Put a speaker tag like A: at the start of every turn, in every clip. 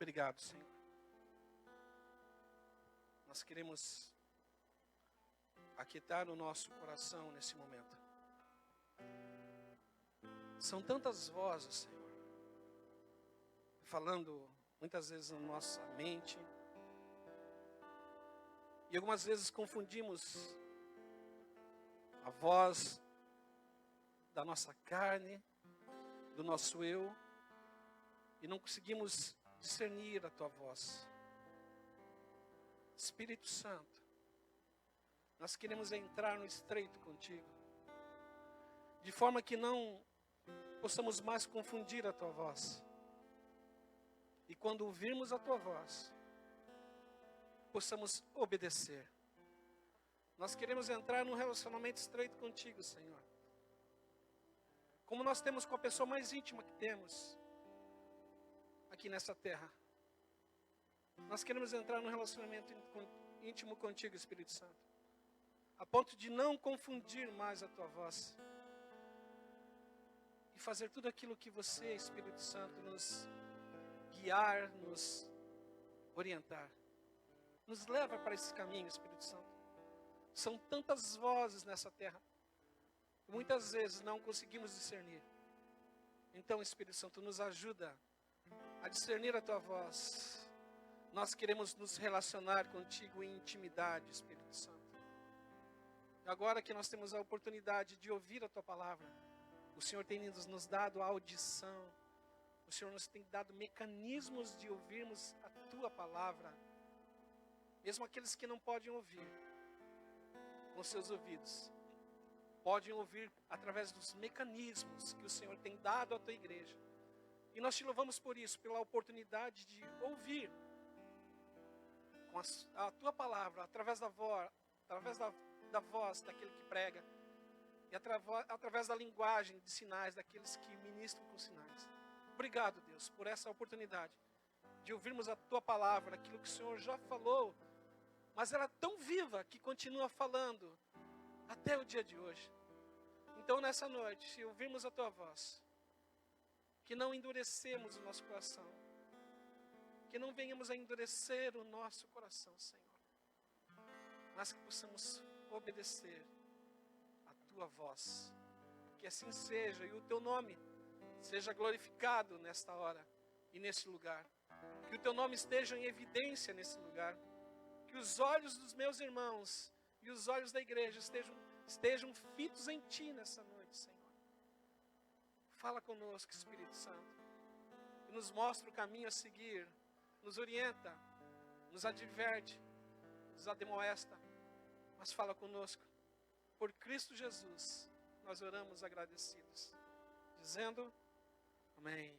A: Obrigado, Senhor. Nós queremos aquietar o nosso coração nesse momento. São tantas vozes, Senhor, falando muitas vezes na nossa mente. E algumas vezes confundimos a voz da nossa carne, do nosso eu, e não conseguimos discernir a Tua voz. Espírito Santo, nós queremos entrar no estreito contigo, de forma que não possamos mais confundir a Tua voz. E quando ouvirmos a Tua voz, possamos obedecer. Nós queremos entrar num relacionamento estreito contigo, Senhor. Como nós temos com a pessoa mais íntima que temos aqui nessa terra. Nós queremos entrar num relacionamento íntimo contigo, Espírito Santo, a ponto de não confundir mais a Tua voz e fazer tudo aquilo que você, Espírito Santo, nos guiar, nos orientar. Nos leva para esse caminho, Espírito Santo. São tantas vozes nessa terra, muitas vezes não conseguimos discernir. Então, Espírito Santo, nos ajuda a discernir a Tua voz. Nós queremos nos relacionar contigo em intimidade, Espírito Santo. Agora que nós temos a oportunidade de ouvir a Tua palavra, o Senhor tem nos dado a audição, o Senhor nos tem dado mecanismos de ouvirmos a Tua palavra, mesmo aqueles que não podem ouvir com seus ouvidos, podem ouvir através dos mecanismos que o Senhor tem dado à Tua igreja. E nós Te louvamos por isso, pela oportunidade de ouvir com a Tua palavra, através da voz daquele que prega, e através da linguagem de sinais daqueles que ministram com sinais. Obrigado, Deus, por essa oportunidade de ouvirmos a Tua palavra, aquilo que o Senhor já falou, mas ela é tão viva que continua falando até o dia de hoje. Então, nessa noite, se ouvirmos a Tua voz, que não endurecemos o nosso coração, que não venhamos a endurecer o nosso coração, Senhor, mas que possamos obedecer a Tua voz. Que assim seja, e o Teu nome seja glorificado nesta hora e nesse lugar. Que o Teu nome esteja em evidência nesse lugar. Que os olhos dos meus irmãos e os olhos da igreja estejam fitos em Ti nessa noite, Senhor. Fala conosco, Espírito Santo, e nos mostra o caminho a seguir, nos orienta, nos adverte, nos ademoesta, mas fala conosco. Por Cristo Jesus, nós oramos agradecidos, dizendo amém,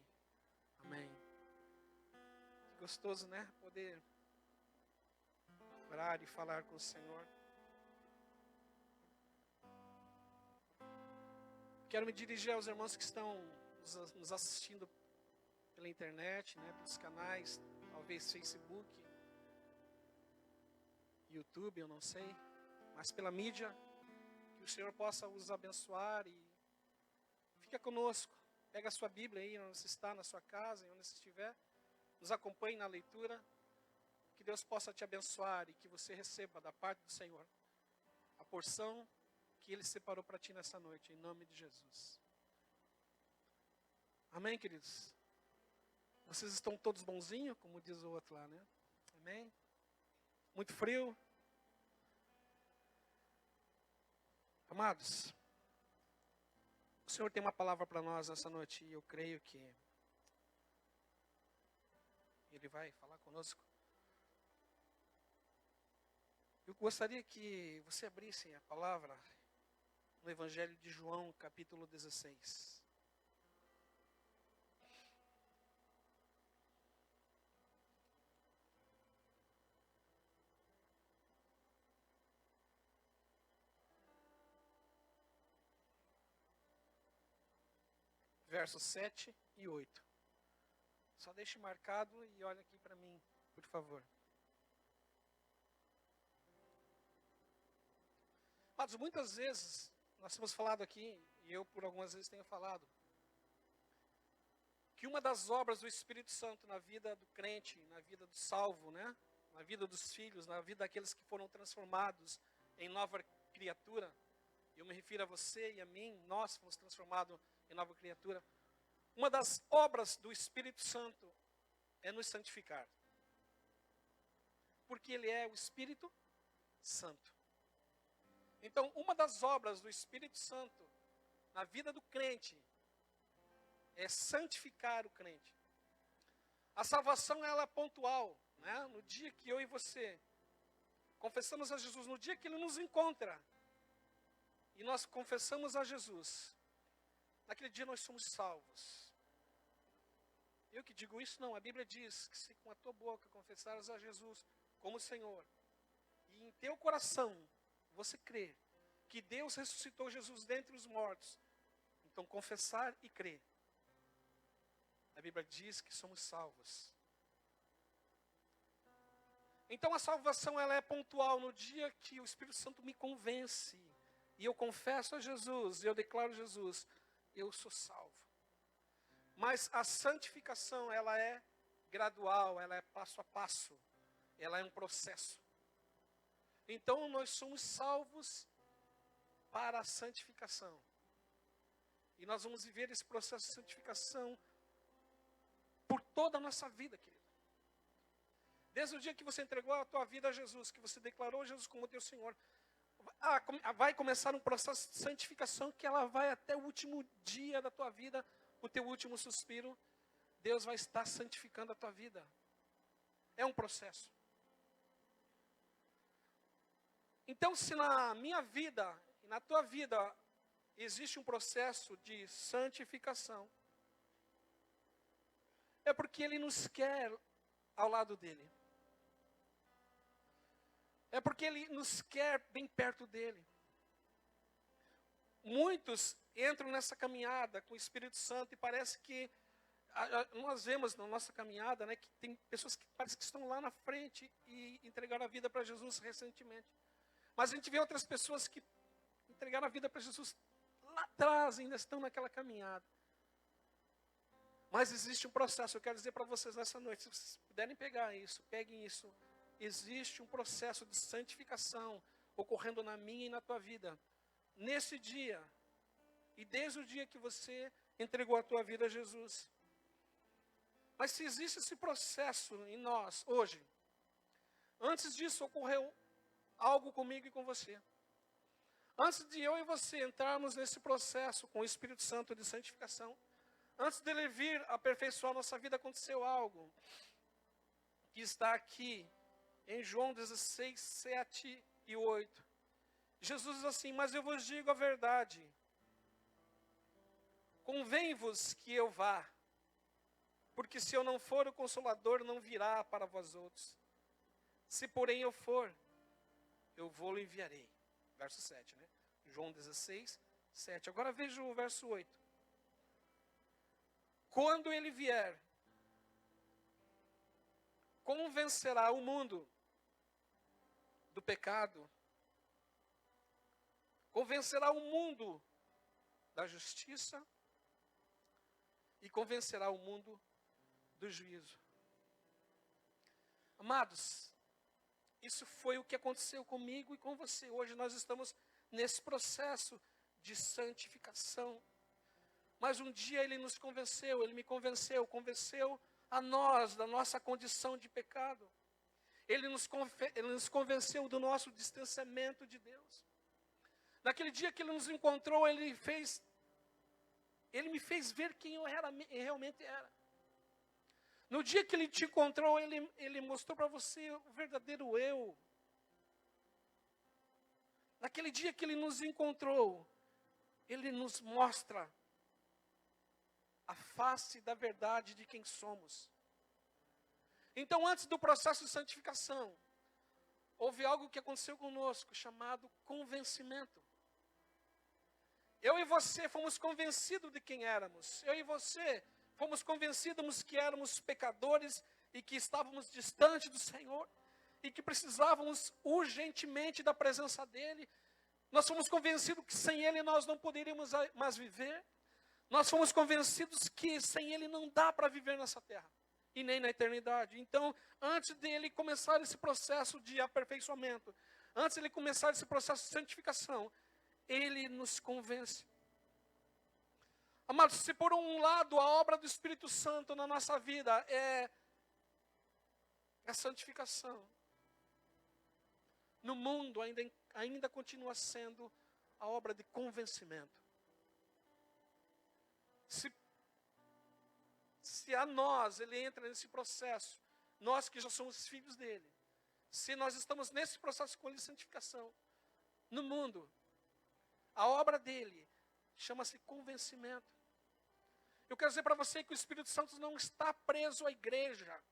A: amém. Que gostoso, né? Poder orar e falar com o Senhor. Quero me dirigir aos irmãos que estão nos assistindo pela internet, né, pelos canais, talvez Facebook, YouTube, eu não sei, mas pela mídia, que o Senhor possa os abençoar e fica conosco. Pega a sua Bíblia aí, onde você está, na sua casa, onde você estiver, nos acompanhe na leitura, que Deus possa te abençoar e que você receba da parte do Senhor a porção que Ele separou para ti nessa noite, em nome de Jesus. Amém, queridos? Vocês estão todos bonzinhos, como diz o outro lá, né? Amém? Muito frio? Amados, o Senhor tem uma palavra para nós nessa noite, e eu creio que Ele vai falar conosco. Eu gostaria que você abrisse a palavra no Evangelho de João, capítulo 16. Versos 7 e 8. Só deixe marcado e olha aqui para mim, por favor. Mas muitas vezes nós temos falado aqui, e eu por algumas vezes tenho falado, que que uma das obras do Espírito Santo na vida do crente, na vida do salvo, né? Na vida dos filhos, na vida daqueles que foram transformados em nova criatura, eu me refiro a você e a mim, nós fomos transformados em nova criatura. Uma das obras do Espírito Santo é nos santificar. Porque Ele é o Espírito Santo. Então, uma das obras do Espírito Santo na vida do crente é santificar o crente. A salvação, ela é pontual, né? No dia que eu e você confessamos a Jesus, no dia que Ele nos encontra, e nós confessamos a Jesus, naquele dia nós somos salvos. Eu que digo isso, não. A Bíblia diz que se com a tua boca confessares a Jesus como Senhor, e em teu coração você crê que Deus ressuscitou Jesus dentre os mortos, então confessar e crer, a Bíblia diz que somos salvos. Então a salvação, ela é pontual no dia que o Espírito Santo me convence, e eu confesso a Jesus, e eu declaro Jesus, eu sou salvo. Mas a santificação, ela é gradual, ela é passo a passo, ela é um processo. Então nós somos salvos para a santificação. E nós vamos viver esse processo de santificação por toda a nossa vida, querido. Desde o dia que você entregou a tua vida a Jesus, que você declarou Jesus como teu Senhor, vai começar um processo de santificação que ela vai até o último dia da tua vida, o teu último suspiro. Deus vai estar santificando a tua vida. É um processo. Então, se na minha vida e na tua vida existe um processo de santificação, é porque Ele nos quer ao lado dEle. É porque Ele nos quer bem perto dEle. Muitos entram nessa caminhada com o Espírito Santo e parece que, nós vemos na nossa caminhada, né, que tem pessoas que parece que estão lá na frente e entregaram a vida para Jesus recentemente. Mas a gente vê outras pessoas que entregaram a vida para Jesus lá atrás, ainda estão naquela caminhada. Mas existe um processo, eu quero dizer para vocês nessa noite, se vocês puderem pegar isso, peguem isso. Existe um processo de santificação ocorrendo na minha e na tua vida. Nesse dia, e desde o dia que você entregou a tua vida a Jesus. Mas se existe esse processo em nós, hoje, antes disso ocorreu algo comigo e com você. Antes de eu e você entrarmos nesse processo com o Espírito Santo de santificação, antes dele vir aperfeiçoar nossa vida, aconteceu algo que está aqui em João 16, 7 e 8. Jesus diz assim: mas eu vos digo a verdade, convém-vos que eu vá, porque se eu não for, o Consolador não virá para vós outros. Se porém eu for, eu vou-lo enviarei. Verso 7, né? João 16, 7. Agora veja o verso 8. Quando ele vier, convencerá o mundo do pecado, convencerá o mundo da justiça e convencerá o mundo do juízo. Amados, isso foi o que aconteceu comigo e com você. Hoje nós estamos nesse processo de santificação. Mas um dia Ele nos convenceu, Ele me convenceu a nós da nossa condição de pecado. Ele nos convenceu do nosso distanciamento de Deus. Naquele dia que Ele nos encontrou, Ele me fez ver quem eu realmente era. No dia que Ele te encontrou, Ele mostrou para você o verdadeiro eu. Naquele dia que Ele nos encontrou, Ele nos mostra a face da verdade de quem somos. Então, antes do processo de santificação, houve algo que aconteceu conosco, chamado convencimento. Eu e você fomos convencidos de quem éramos. Eu e você fomos convencidos que éramos pecadores e que estávamos distantes do Senhor e que precisávamos urgentemente da presença dEle. Nós fomos convencidos que sem Ele nós não poderíamos mais viver. Nós fomos convencidos que sem Ele não dá para viver nessa terra. E nem na eternidade. Então, antes dele começar esse processo de aperfeiçoamento, antes de ele começar esse processo de santificação, ele nos convence. Amados, se por um lado a obra do Espírito Santo na nossa vida é a santificação, no mundo ainda continua sendo a obra de convencimento. Se a nós, ele entra nesse processo, nós que já somos filhos dele, se nós estamos nesse processo de santificação, no mundo, a obra dele chama-se convencimento. Eu quero dizer para você que o Espírito Santo não está preso à igreja.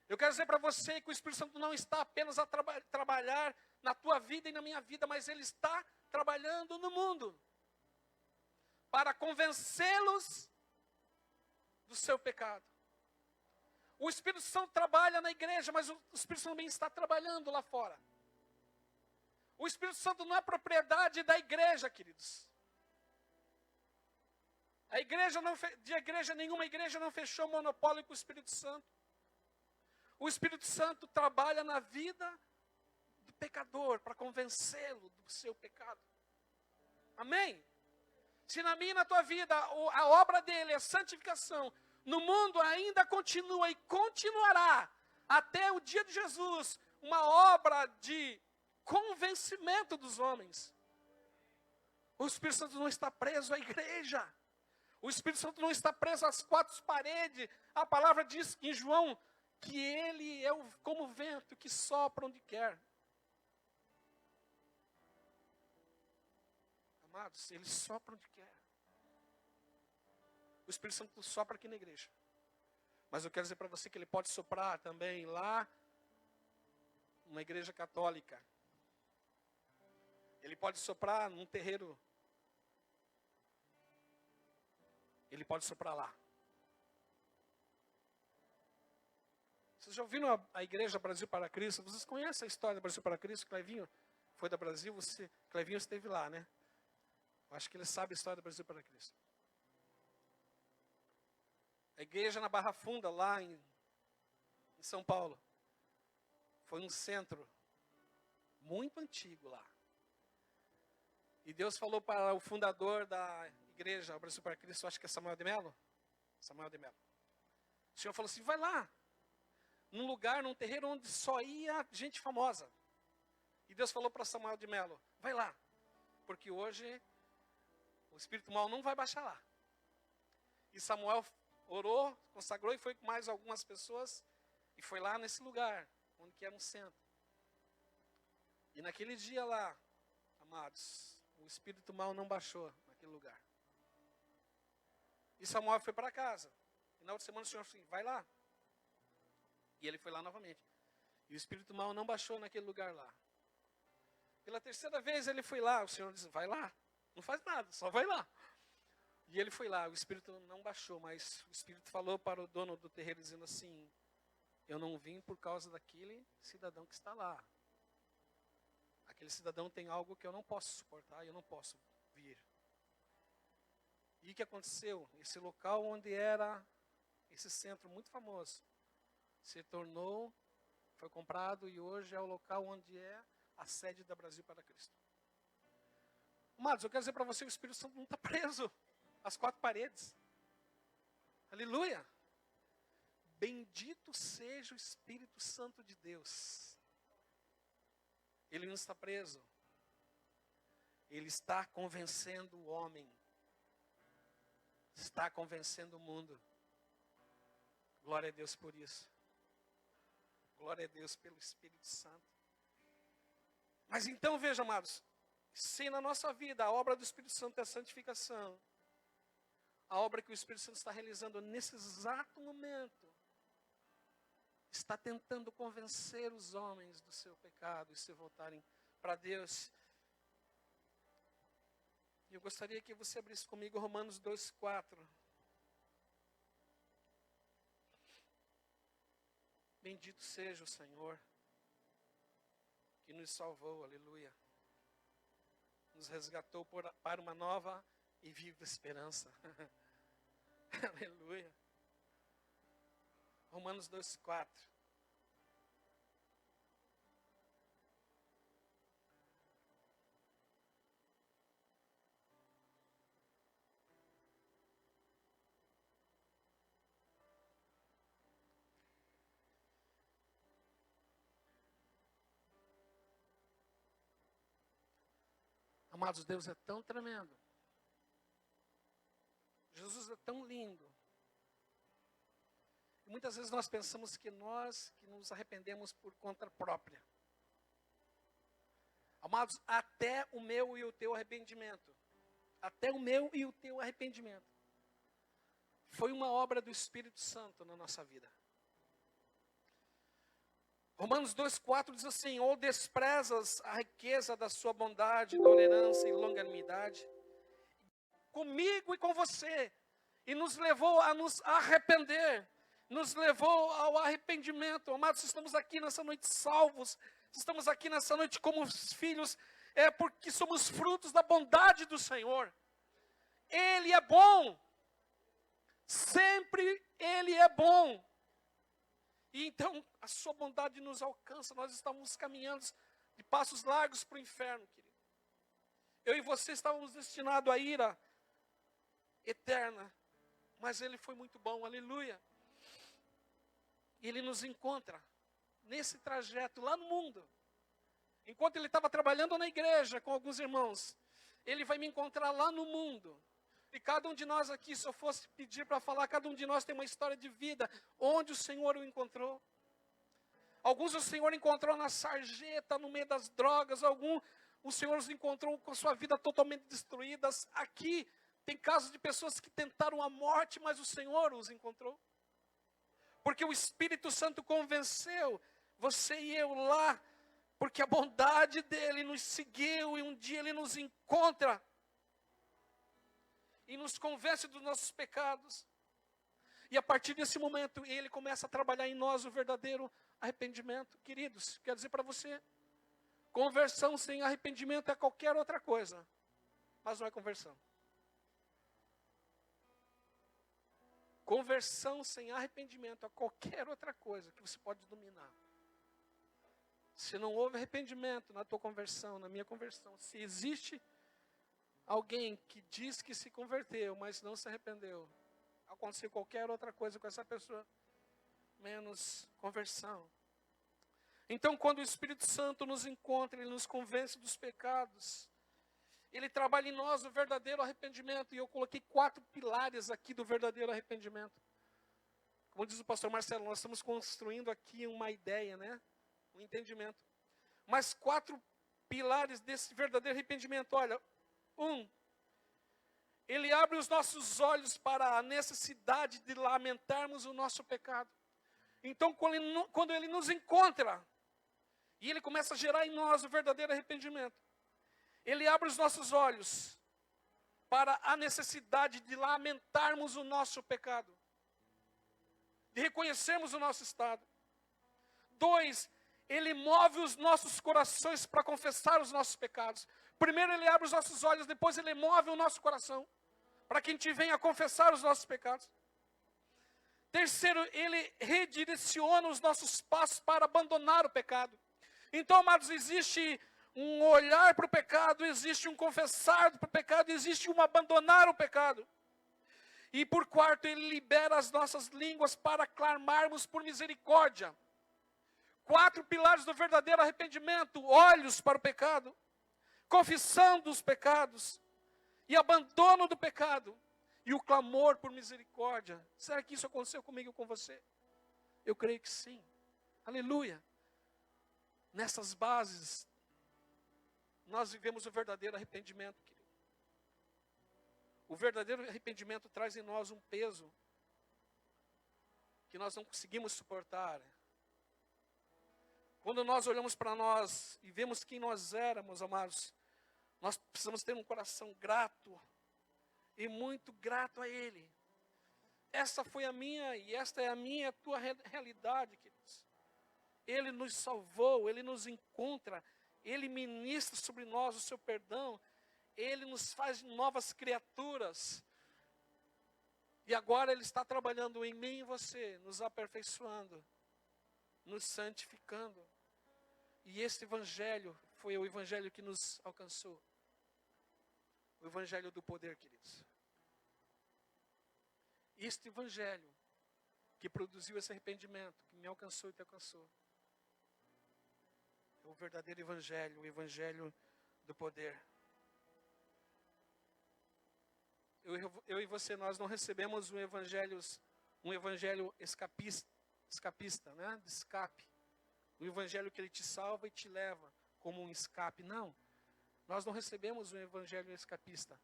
A: Eu quero dizer para você que o Espírito Santo não está apenas a trabalhar na tua vida e na minha vida, mas ele está trabalhando no mundo para convencê-los do seu pecado. O Espírito Santo trabalha na igreja, mas o Espírito Santo também está trabalhando lá fora. O Espírito Santo não é propriedade da igreja, queridos. Nenhuma igreja não fechou monopólio com o Espírito Santo. O Espírito Santo trabalha na vida do pecador para convencê-lo do seu pecado. Amém? Se na minha e na tua vida a obra dele é santificação, no mundo ainda continua e continuará até o dia de Jesus uma obra de convencimento dos homens. O Espírito Santo não está preso à igreja. O Espírito Santo não está preso às quatro paredes. A palavra diz em João que ele é como o vento que sopra onde quer. Amados, ele sopra onde quer. O Espírito Santo sopra aqui na igreja. Mas eu quero dizer para você que ele pode soprar também lá, numa igreja católica. Ele pode soprar num terreiro. Ele pode soprar lá. Vocês já ouviram a igreja Brasil para Cristo? Vocês conhecem a história do Brasil para Cristo? Clevinho foi da Brasil, Clevinho esteve lá, né? Eu acho que ele sabe a história do Brasil para Cristo. A igreja na Barra Funda, lá em São Paulo, foi um centro muito antigo lá. E Deus falou para o fundador da igreja, o Brasil para Cristo, acho que é Samuel de Mello. Samuel de Mello. O Senhor falou assim, vai lá, num lugar, num terreiro onde só ia gente famosa. E Deus falou para Samuel de Mello, vai lá, porque hoje o espírito mau não vai baixar lá. E Samuel orou, consagrou e foi com mais algumas pessoas e foi lá nesse lugar, onde que era um centro. E naquele dia lá, amados, o espírito mau não baixou naquele lugar. E Samuel foi para casa. E na outra semana o Senhor falou assim, vai lá. E ele foi lá novamente. E o espírito mau não baixou naquele lugar lá. Pela terceira vez ele foi lá, o Senhor disse, vai lá. Não faz nada, só vai lá. E ele foi lá, o espírito não baixou, mas o espírito falou para o dono do terreiro, dizendo assim, eu não vim por causa daquele cidadão que está lá. Aquele cidadão tem algo que eu não posso suportar e eu não posso vir. E o que aconteceu? Esse local onde era esse centro muito famoso, se tornou, foi comprado e hoje é o local onde é a sede da Brasil para Cristo. Amados, eu quero dizer para você, o Espírito Santo não está preso às quatro paredes. Aleluia! Bendito seja o Espírito Santo de Deus. Ele não está preso. Ele está convencendo o homem. Está convencendo o mundo. Glória a Deus por isso. Glória a Deus pelo Espírito Santo. Mas então, veja, amados, se na nossa vida a obra do Espírito Santo é a santificação, a obra que o Espírito Santo está realizando nesse exato momento, está tentando convencer os homens do seu pecado e se voltarem para Deus. E eu gostaria que você abrisse comigo Romanos 2,4. Bendito seja o Senhor, que nos salvou, aleluia. Nos resgatou para uma nova e viva esperança. Aleluia. Romanos 2:4. Amados, Deus é tão tremendo. Jesus é tão lindo. E muitas vezes nós pensamos que nós que nos arrependemos por conta própria. Amados, até o meu e o teu arrependimento, até o meu e o teu arrependimento, foi uma obra do Espírito Santo na nossa vida. Romanos 2:4 diz assim: ou desprezas a riqueza da sua bondade, tolerância e longanimidade, comigo e com você, e nos levou a nos arrepender, nos levou ao arrependimento. Amados, estamos aqui nessa noite salvos, estamos aqui nessa noite como filhos, porque somos frutos da bondade do Senhor. Ele é bom, sempre Ele é bom. E então a sua bondade nos alcança. Nós estávamos caminhando de passos largos para o inferno, querido. Eu e você estávamos destinados à ira eterna, mas Ele foi muito bom, aleluia. E Ele nos encontra nesse trajeto lá no mundo. Enquanto Ele estava trabalhando na igreja com alguns irmãos, Ele vai me encontrar lá no mundo. E cada um de nós aqui, se eu fosse pedir para falar, cada um de nós tem uma história de vida, onde o Senhor o encontrou. Alguns o Senhor encontrou na sarjeta, no meio das drogas, alguns o Senhor os encontrou com a sua vida totalmente destruída. Aqui tem casos de pessoas que tentaram a morte, mas o Senhor os encontrou. Porque o Espírito Santo convenceu você e eu lá, porque a bondade dEle nos seguiu e um dia Ele nos encontra e nos convence dos nossos pecados. E a partir desse momento, Ele começa a trabalhar em nós o verdadeiro arrependimento. Queridos, quero dizer para você, conversão sem arrependimento é qualquer outra coisa, mas não é conversão. Conversão sem arrependimento é qualquer outra coisa que você pode dominar. Se não houve arrependimento na tua conversão, na minha conversão, se existe alguém que diz que se converteu, mas não se arrependeu, aconteceu qualquer outra coisa com essa pessoa, menos conversão. Então, quando o Espírito Santo nos encontra, Ele nos convence dos pecados, Ele trabalha em nós o verdadeiro arrependimento. E eu coloquei 4 pilares aqui do verdadeiro arrependimento. Como diz o pastor Marcelo, nós estamos construindo aqui uma ideia, né? Um entendimento. Mas 4 pilares desse verdadeiro arrependimento. Olha, 1, Ele abre os nossos olhos para a necessidade de lamentarmos o nosso pecado. Então, quando Ele nos encontra, e Ele começa a gerar em nós o verdadeiro arrependimento, Ele abre os nossos olhos para a necessidade de lamentarmos o nosso pecado, de reconhecermos o nosso estado. 2, Ele move os nossos corações para confessar os nossos pecados. Primeiro Ele abre os nossos olhos, depois Ele move o nosso coração, para que a gente venha a confessar os nossos pecados. Terceiro, Ele redireciona os nossos passos para abandonar o pecado. Então, amados, existe um olhar para o pecado, existe um confessar para o pecado, existe um abandonar o pecado. E por quarto, Ele libera as nossas línguas para clamarmos por misericórdia. 4 pilares do verdadeiro arrependimento: olhos para o pecado, confissão dos pecados, e abandono do pecado, e o clamor por misericórdia. Será que isso aconteceu comigo e com você? Eu creio que sim. Aleluia. Nessas bases, nós vivemos o verdadeiro arrependimento, querido. O verdadeiro arrependimento traz em nós um peso que nós não conseguimos suportar. Quando nós olhamos para nós e vemos quem nós éramos, amados, nós precisamos ter um coração grato, e muito grato a Ele. Essa foi a minha, e esta é a minha e a tua realidade, queridos. Ele nos salvou, Ele nos encontra, Ele ministra sobre nós o seu perdão, Ele nos faz novas criaturas. E agora Ele está trabalhando em mim e você, nos aperfeiçoando, nos santificando. E este evangelho foi o evangelho que nos alcançou. O evangelho do poder, queridos. Este evangelho que produziu esse arrependimento, que me alcançou e te alcançou. É o verdadeiro evangelho, o evangelho do poder. Eu e você, nós não recebemos um evangelho escapista, né? De escape. O evangelho que ele te salva e te leva como um escape. Não. Nós não recebemos um evangelho escapista.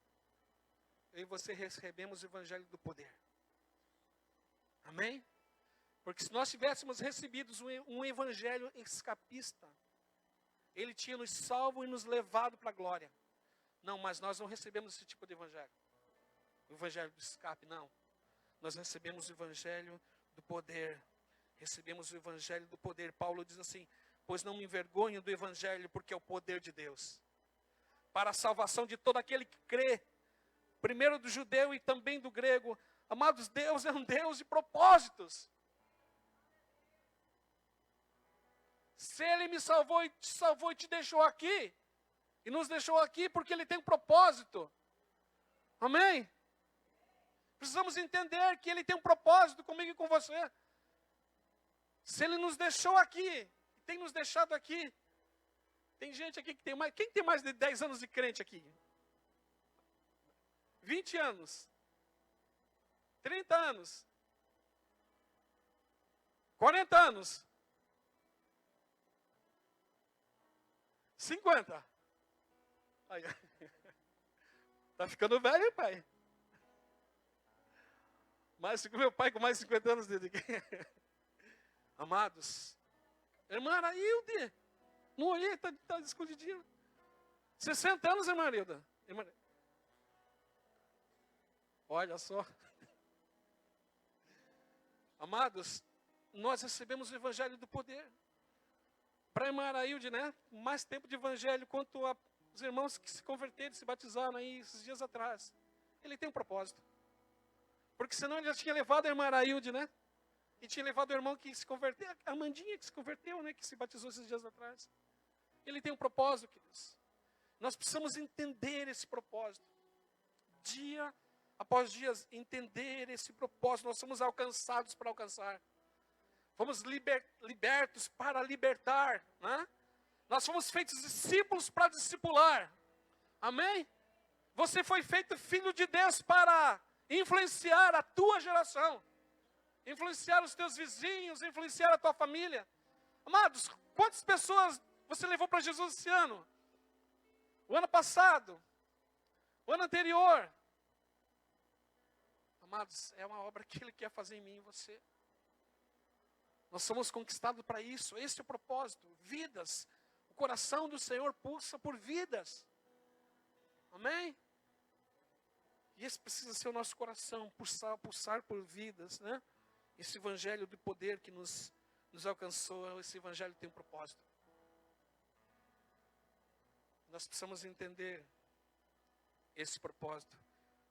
A: Eu e você recebemos o evangelho do poder. Amém? Porque se nós tivéssemos recebido um evangelho escapista, ele tinha nos salvo e nos levado para a glória. Não, mas nós não recebemos esse tipo de evangelho. O evangelho do escape, não. Nós recebemos o evangelho do poder. Recebemos o evangelho do poder. Paulo diz assim: pois não me envergonho do evangelho, porque é o poder de Deus, para a salvação de todo aquele que crê, primeiro do judeu e também do grego. Amados, Deus é um Deus de propósitos. Se Ele me salvou e te deixou aqui, e nos deixou aqui porque Ele tem um propósito. Amém? Precisamos entender que Ele tem um propósito comigo e com você. Se Ele nos deixou aqui, tem nos deixado aqui. Tem gente aqui que tem mais... Quem tem mais de 10 anos de crente aqui? 20 anos? 30 anos? 40 anos? 50? Aí. Tá ficando velho, pai. Mas meu pai com mais de 50 anos dele. Amados, irmã Arailde, não olhei, está escondidinho. 60 anos, irmã Arilda. Olha só. Amados, nós recebemos o evangelho do poder. Para a irmã Arailde, né? Mais tempo de evangelho quanto os irmãos que se converteram, se batizaram aí esses dias atrás. Ele tem um propósito. Porque senão ele já tinha levado a irmã Arailde, né? E tinha levado o irmão que se converteu, a Amandinha que se converteu, né? Que se batizou esses dias atrás. Ele tem um propósito, queridos. Nós precisamos entender esse propósito. Dia após dia, entender esse propósito. Nós somos alcançados para alcançar. Fomos libertos para libertar, né? Nós fomos feitos discípulos para discipular. Amém? Você foi feito filho de Deus para influenciar a tua geração. Influenciar os teus vizinhos, influenciar a tua família. Amados, quantas pessoas você levou para Jesus esse ano? O ano passado? O ano anterior? Amados, é uma obra que Ele quer fazer em mim e em você. Nós somos conquistados para isso. Esse é o propósito. Vidas. O coração do Senhor pulsa por vidas. Amém? E esse precisa ser o nosso coração, pulsar por vidas, né? Esse evangelho do poder que nos alcançou, esse evangelho tem um propósito. Nós precisamos entender esse propósito.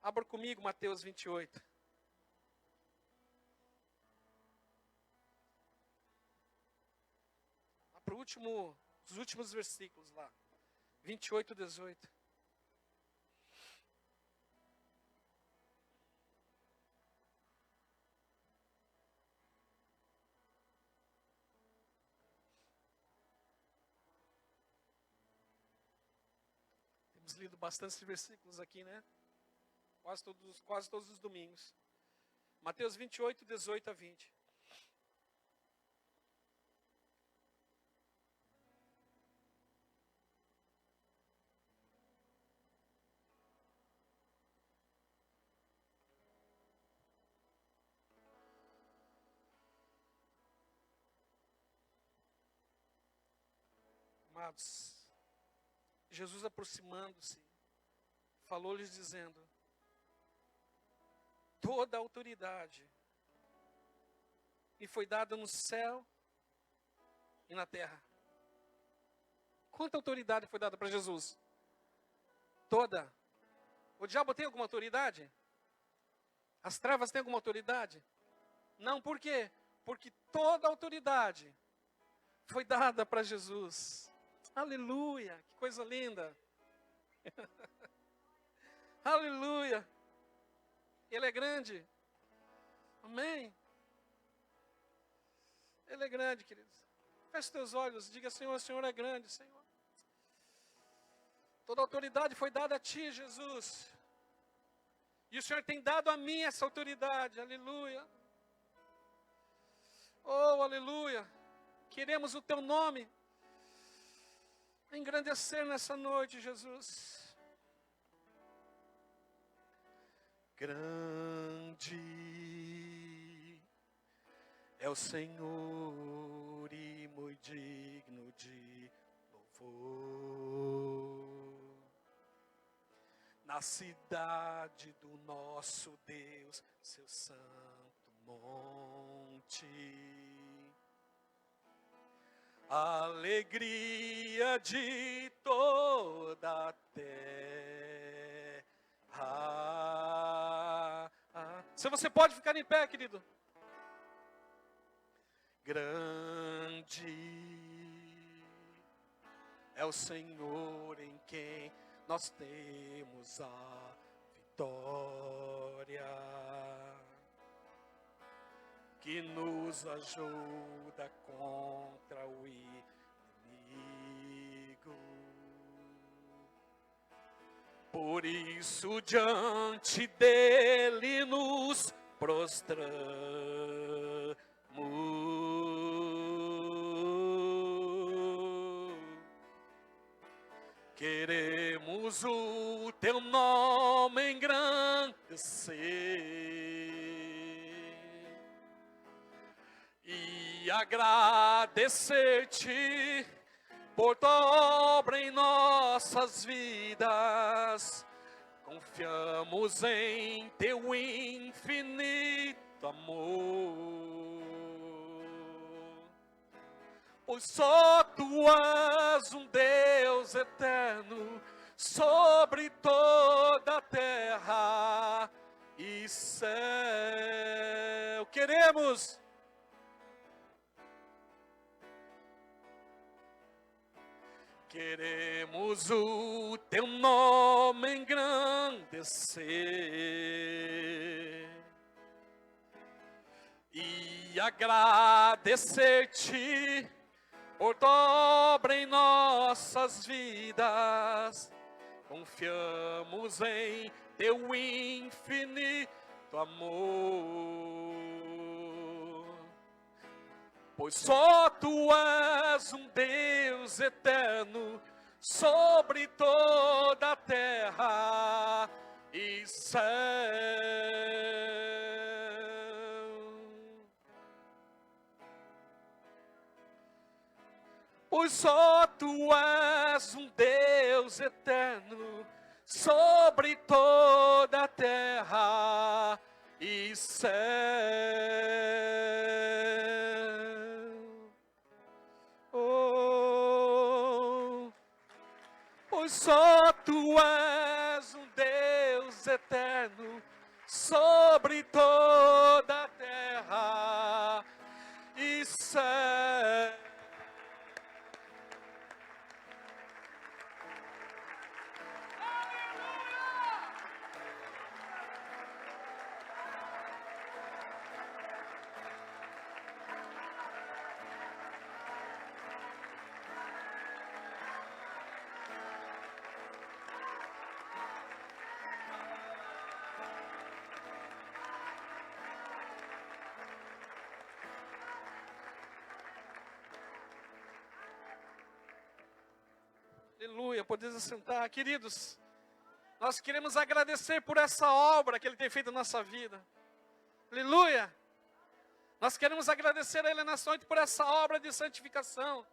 A: Abra comigo Mateus 28. Para os últimos versículos lá. 28, 18. Temos lido bastante versículos aqui, né? Quase todos os domingos. Mateus 28, 18 a 20. Amados, Jesus aproximando-se, falou-lhes dizendo: toda a autoridade me foi dada no céu e na terra. Quanta autoridade foi dada para Jesus? Toda. O diabo tem alguma autoridade? As trevas têm alguma autoridade? Não, por quê? Porque toda autoridade foi dada para Jesus. Aleluia, que coisa linda. Aleluia. Ele é grande. Amém. Ele é grande, queridos. Feche teus olhos, diga: Senhor, o Senhor é grande, Senhor. Toda autoridade foi dada a Ti, Jesus. E o Senhor tem dado a mim essa autoridade, aleluia. Oh, aleluia. Queremos o Teu nome engrandecer nessa noite, Jesus. Grande é o Senhor e muito digno de louvor. Na cidade do nosso Deus, seu santo monte, a alegria de toda a terra. Se você pode ficar em pé, querido. Grande é o Senhor em quem nós temos a vitória, que nos ajuda contra o inimigo. Por isso diante dele nos prostramos. Queremos o Teu nome engrandecer e agradecer-Te por Tua obra em nossas vidas. Confiamos em Teu infinito amor, pois só Tu és um Deus eterno sobre toda a terra e céu. Queremos o Teu nome engrandecer e agradecer-Te por Tua obra em nossas vidas. Confiamos em Teu infinito amor, pois só Tu és um Deus eterno sobre toda a terra e céu. Pois só Tu és um Deus eterno sobre toda a terra e céu. Oh, pois só Tu és um Deus eterno sobre toda a terra e céu. Aleluia, podeis assentar. Queridos, nós queremos agradecer por essa obra que Ele tem feito na nossa vida. Aleluia. Nós queremos agradecer a Ele nessa noite por essa obra de santificação,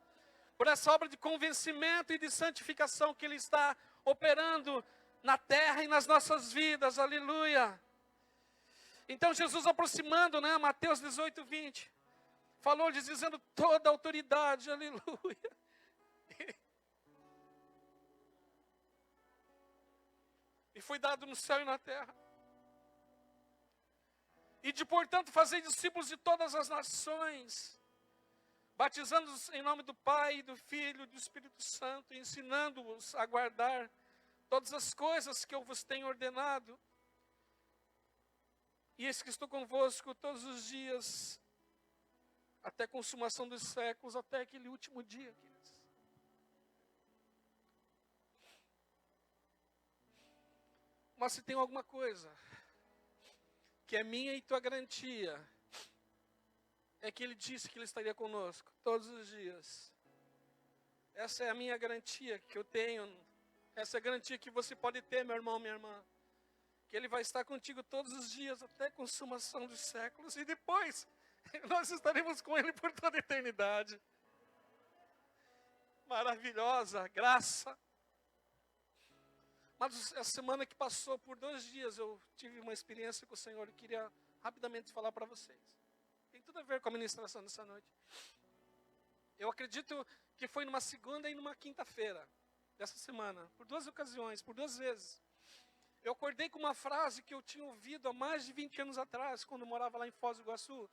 A: por essa obra de convencimento e de santificação que Ele está operando na terra e nas nossas vidas. Aleluia. Então Jesus aproximando, Mateus 18, 20, falou-lhes dizendo: toda a autoridade, aleluia. e foi dado no céu e na terra. E de, portanto, fazer discípulos de todas as nações, batizando-os em nome do Pai, do Filho e do Espírito Santo, ensinando-os a guardar todas as coisas que eu vos tenho ordenado. E eis que estou convosco todos os dias, até a consumação dos séculos, até aquele último dia, queridos. Mas se tem alguma coisa que é minha e tua garantia, é que Ele disse que Ele estaria conosco todos os dias. Essa é a minha garantia que eu tenho. Essa é a garantia que você pode ter, meu irmão, minha irmã. Que Ele vai estar contigo todos os dias, até a consumação dos séculos. E depois, nós estaremos com Ele por toda a eternidade. Maravilhosa graça. Mas a semana que passou, por 2 dias, eu tive uma experiência com o Senhor e queria rapidamente falar para vocês. Tem tudo a ver com a ministração dessa noite. Eu acredito que foi numa segunda e numa quinta-feira dessa semana, por 2 ocasiões, por 2 vezes. Eu acordei com uma frase que eu tinha ouvido há mais de 20 anos atrás, quando eu morava lá em Foz do Iguaçu.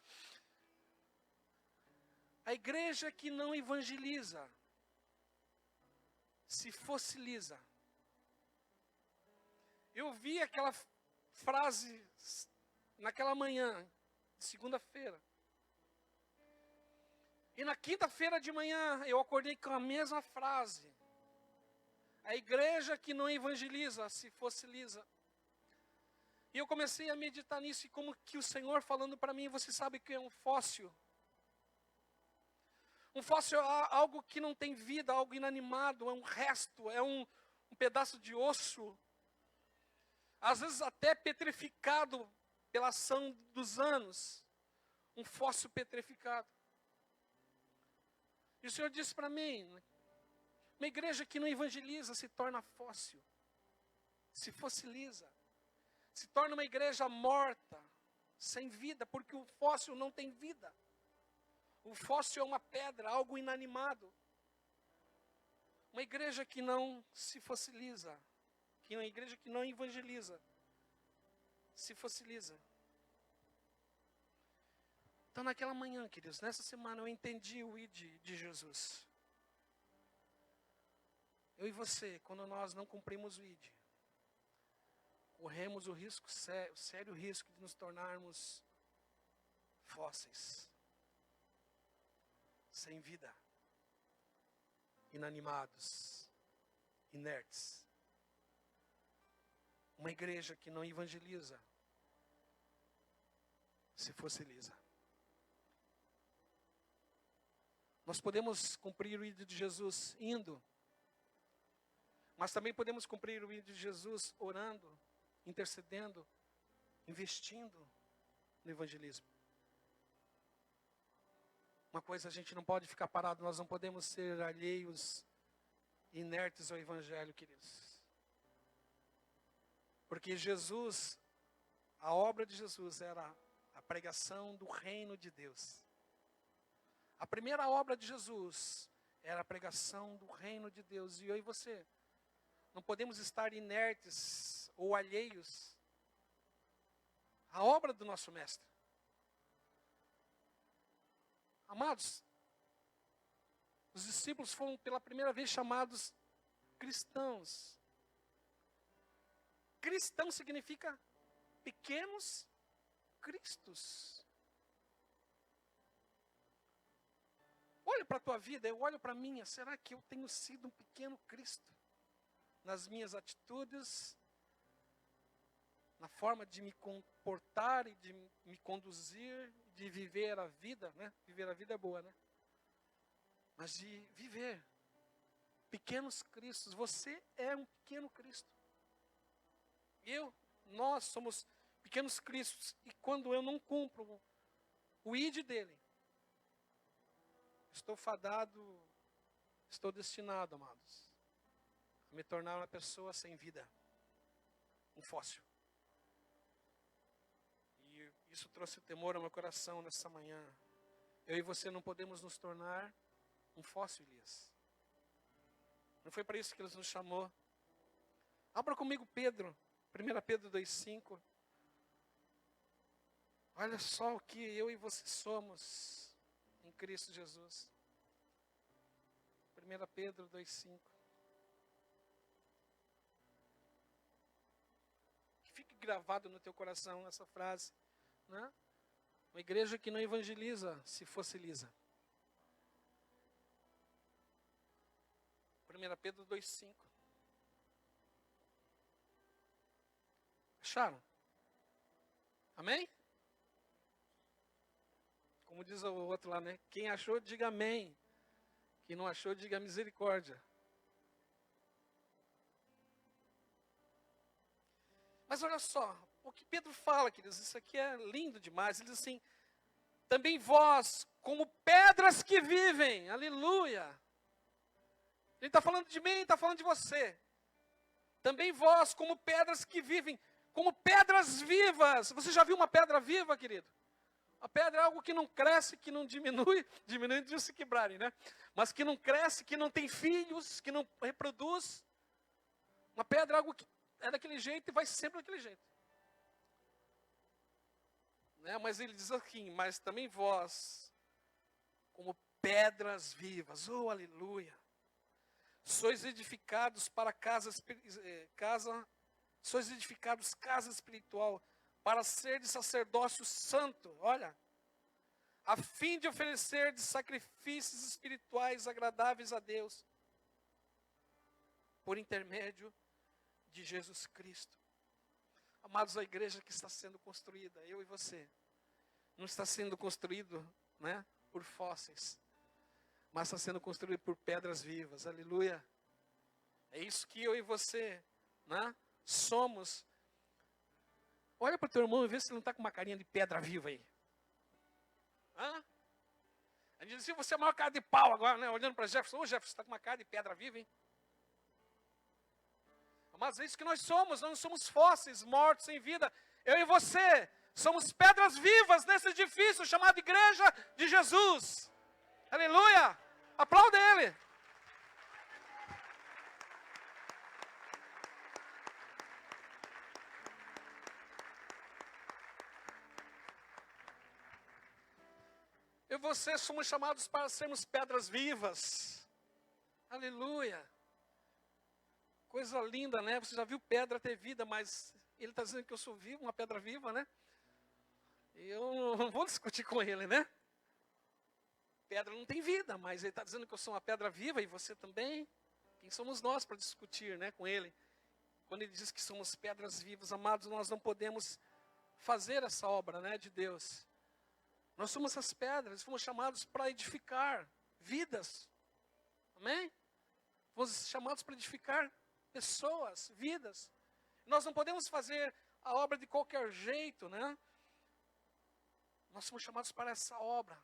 A: A igreja que não evangeliza, se fossiliza. Eu vi aquela frase naquela manhã, de segunda-feira. E na quinta-feira de manhã, eu acordei com a mesma frase. A igreja que não evangeliza, se fossiliza. E eu comecei a meditar nisso, e como que o Senhor falando para mim, você sabe que é um fóssil. Um fóssil é algo que não tem vida, algo inanimado, é um resto, é um pedaço de osso. Às vezes até petrificado pela ação dos anos. Um fóssil petrificado. E o Senhor disse para mim, uma igreja que não evangeliza se torna fóssil, se fossiliza, se torna uma igreja morta, sem vida, porque o fóssil não tem vida. O fóssil é uma pedra, algo inanimado. Uma igreja que não se fossiliza, uma igreja que não evangeliza, se fossiliza. Então naquela manhã, queridos, nessa semana eu entendi o ID de Jesus. Eu e você, quando nós não cumprimos o ID, corremos o risco, o sério risco de nos tornarmos fósseis, sem vida, inanimados, inertes. Uma igreja que não evangeliza, se fossiliza. Nós podemos cumprir o ID de Jesus indo, mas também podemos cumprir o ID de Jesus orando, intercedendo, investindo no evangelismo. Uma coisa, a gente não pode ficar parado, nós não podemos ser alheios, inertes ao evangelho, queridos. Porque Jesus, a obra de Jesus era a pregação do reino de Deus. A primeira obra de Jesus era a pregação do reino de Deus. E eu e você não podemos estar inertes ou alheios à obra do nosso mestre. Amados, os discípulos foram pela primeira vez chamados cristãos. Cristão significa pequenos cristos. Olha para a tua vida, eu olho para a minha. Será que eu tenho sido um pequeno Cristo? Nas minhas atitudes, na forma de me comportar e de me conduzir, de viver a vida, né? Viver a vida é boa, né? Mas de viver pequenos Cristos. Você é um pequeno Cristo. Nós somos pequenos Cristos. E quando eu não cumpro o ID dele, estou fadado, estou destinado, amados, a me tornar uma pessoa sem vida, um fóssil. E isso trouxe temor ao meu coração nessa manhã. Eu e você não podemos nos tornar um fóssil, Elias. Não foi para isso que Ele nos chamou. Abra comigo Pedro, 1 Pedro 2,5. Olha só o que eu e você somos em Cristo Jesus. 1 Pedro 2,5. Que fique gravado no teu coração essa frase, né? Uma igreja que não evangeliza se fossiliza. 1 Pedro 2,5. Acharam? Amém? Como diz o outro lá, né? Quem achou, diga amém. Quem não achou, diga misericórdia. Mas olha só, o que Pedro fala, queridos, isso aqui é lindo demais. Ele diz assim, também vós, como pedras que vivem, aleluia. Ele está falando de mim, está falando de você. Também vós, como pedras que vivem, como pedras vivas. Você já viu uma pedra viva, querido? A pedra é algo que não cresce, que não diminui, diminuindo de se quebrarem, né? Mas que não cresce, que não tem filhos, que não reproduz. Uma pedra é algo que é daquele jeito e vai sempre daquele jeito. Né? Mas ele diz assim, mas também vós, como pedras vivas, oh aleluia, sois edificados para sois edificados casa espiritual, para ser de sacerdócio santo, olha, a fim de oferecer de sacrifícios espirituais agradáveis a Deus, por intermédio de Jesus Cristo. Amados, a igreja que está sendo construída, eu e você, não está sendo construído, né, por fósseis, mas está sendo construído por pedras vivas, aleluia. É isso que eu e você, né, somos. Olha para o teu irmão e vê se ele não está com uma carinha de pedra viva aí. Hã? A gente diz assim, você é a maior cara de pau agora, né? Olhando para Jefferson. Ô Jefferson, você está com uma cara de pedra viva, hein? Mas é isso que nós somos não somos fósseis, mortos sem vida. Eu e você somos pedras vivas nesse edifício chamado Igreja de Jesus. Aleluia! Aplauda ele. Eu e você somos chamados para sermos pedras vivas. Aleluia. Coisa linda, né? Você já viu pedra ter vida, mas ele está dizendo que eu sou vivo, uma pedra viva, né? E eu não vou discutir com ele, né? Pedra não tem vida, mas ele está dizendo que eu sou uma pedra viva e você também. Quem somos nós para discutir, né, com ele? Quando ele diz que somos pedras vivas, amados, nós não podemos fazer essa obra, né, de Deus. Nós somos essas pedras, fomos chamados para edificar vidas. Amém? Fomos chamados para edificar pessoas, vidas. Nós não podemos fazer a obra de qualquer jeito, né? Nós somos chamados para essa obra.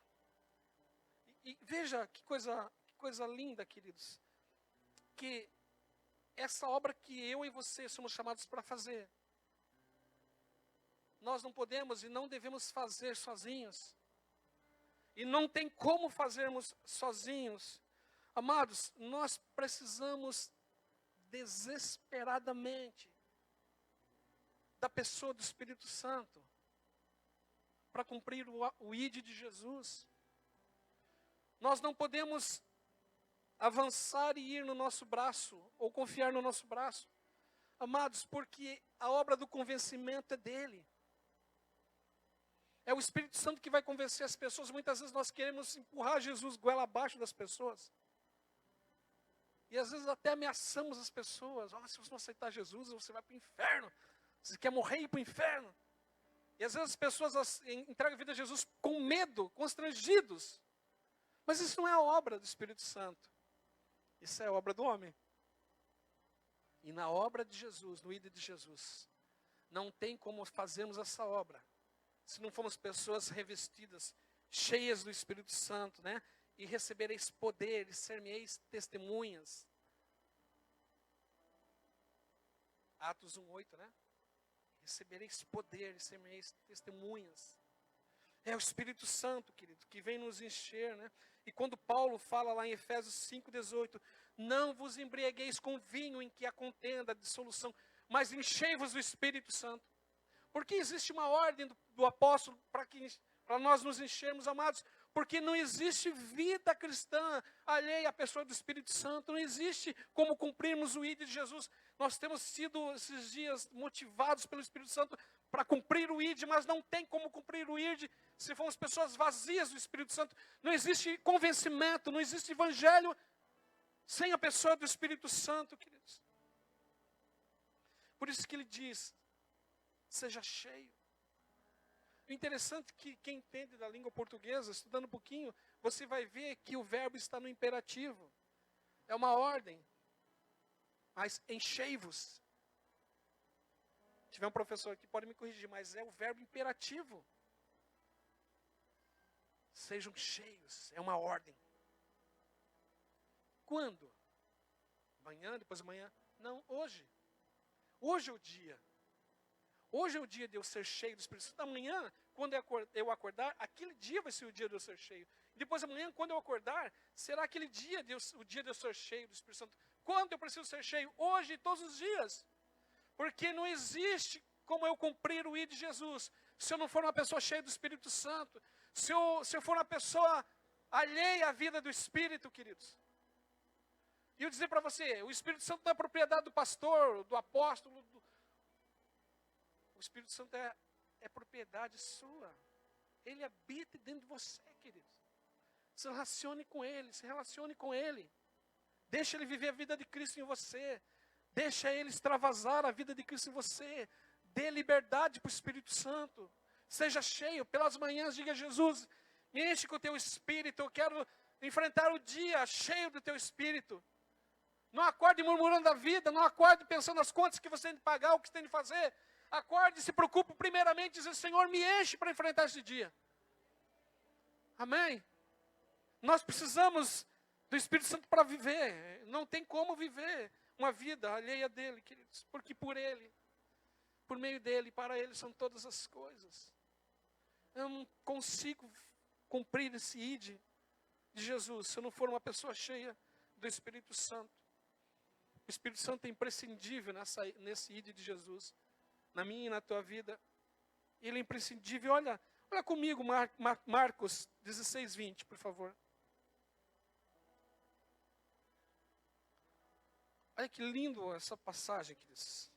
A: E veja que coisa linda, queridos. Que essa obra que eu e você somos chamados para fazer, nós não podemos e não devemos fazer sozinhos. E não tem como fazermos sozinhos. Amados, nós precisamos desesperadamente da pessoa do Espírito Santo para cumprir o ID de Jesus. Nós não podemos avançar e ir no nosso braço, ou confiar no nosso braço. Amados, porque a obra do convencimento é dele. É o Espírito Santo que vai convencer as pessoas. Muitas vezes nós queremos empurrar Jesus goela abaixo das pessoas. E às vezes até ameaçamos as pessoas. Se você não aceitar Jesus, você vai para o inferno. Você quer morrer e ir para o inferno. E às vezes as pessoas entregam a vida a Jesus com medo, constrangidos. Mas isso não é a obra do Espírito Santo. Isso é a obra do homem. E na obra de Jesus, no ID de Jesus, não tem como fazermos essa obra se não formos pessoas revestidas, cheias do Espírito Santo, né? E recebereis poder, e ser-me-eis testemunhas. Atos 1:8, né? Recebereis poder, e ser-me-eis testemunhas. É o Espírito Santo, querido, que vem nos encher, né? E quando Paulo fala lá em Efésios 5:18, não vos embriagueis com vinho em que há contenda, dissolução, mas enchei-vos do Espírito Santo. Porque existe uma ordem do apóstolo para nós nos enchermos, amados? Porque não existe vida cristã alheia à pessoa do Espírito Santo. Não existe como cumprirmos o ID de Jesus. Nós temos sido, esses dias, motivados pelo Espírito Santo para cumprir o ID, mas não tem como cumprir o ID se formos pessoas vazias do Espírito Santo. Não existe convencimento, não existe evangelho sem a pessoa do Espírito Santo, queridos. Por isso que ele diz, seja cheio. O interessante é que quem entende da língua portuguesa, estudando um pouquinho, você vai ver que o verbo está no imperativo. É uma ordem. Mas enchei-vos. Se tiver um professor aqui, pode me corrigir, mas é o verbo imperativo. Sejam cheios, é uma ordem. Quando? Amanhã, depois de amanhã? Não, hoje. Hoje é o dia. Hoje é o dia de eu ser cheio do Espírito Santo. Amanhã, quando eu acordar, aquele dia vai ser o dia de eu ser cheio. Depois amanhã, quando eu acordar, será aquele dia o dia de eu ser cheio do Espírito Santo. Quando eu preciso ser cheio? Hoje, todos os dias. Porque não existe como eu cumprir o ID de Jesus se eu não for uma pessoa cheia do Espírito Santo. Se eu for uma pessoa alheia à vida do Espírito, queridos. E eu dizer para você, o Espírito Santo não é propriedade do pastor, do apóstolo. O Espírito Santo é propriedade sua. Ele habita dentro de você, queridos. Se relacione com Ele, se relacione com Ele. Deixa Ele viver a vida de Cristo em você. Deixa Ele extravasar a vida de Cristo em você. Dê liberdade para o Espírito Santo. Seja cheio. Pelas manhãs, diga a Jesus, me enche com o teu Espírito. Eu quero enfrentar o dia cheio do teu Espírito. Não acorde murmurando da vida. Não acorde pensando nas contas que você tem de pagar, o que você tem de fazer. Acorde e se preocupe primeiramente, dizer, Senhor, me enche para enfrentar esse dia. Amém? Nós precisamos do Espírito Santo para viver. Não tem como viver uma vida alheia dele, queridos. Porque por ele, por meio dele, para ele são todas as coisas. Eu não consigo cumprir esse ID de Jesus se eu não for uma pessoa cheia do Espírito Santo. O Espírito Santo é imprescindível nesse ID de Jesus. Na minha e na tua vida. Ele é imprescindível. Olha comigo Marcos 16, 20, por favor. Olha que lindo essa passagem, queridos.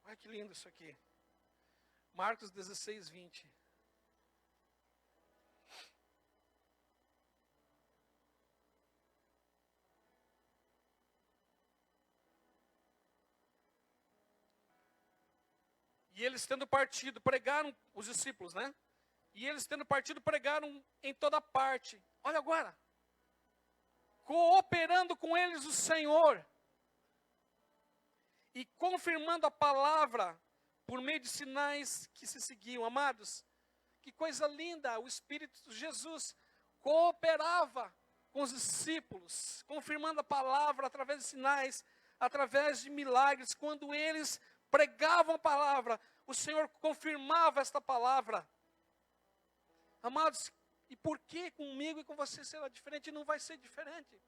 A: Olha que lindo isso aqui. Marcos 16, 20. E eles tendo partido, pregaram, os discípulos, né? E eles tendo partido, pregaram em toda parte. Olha agora. Cooperando com eles o Senhor. E confirmando a palavra por meio de sinais que se seguiam. Amados, que coisa linda. O Espírito de Jesus cooperava com os discípulos. Confirmando a palavra através de sinais, através de milagres. Quando eles pregavam a palavra, o Senhor confirmava esta palavra. Amados, e por que comigo e com você será diferente? Não vai ser diferente.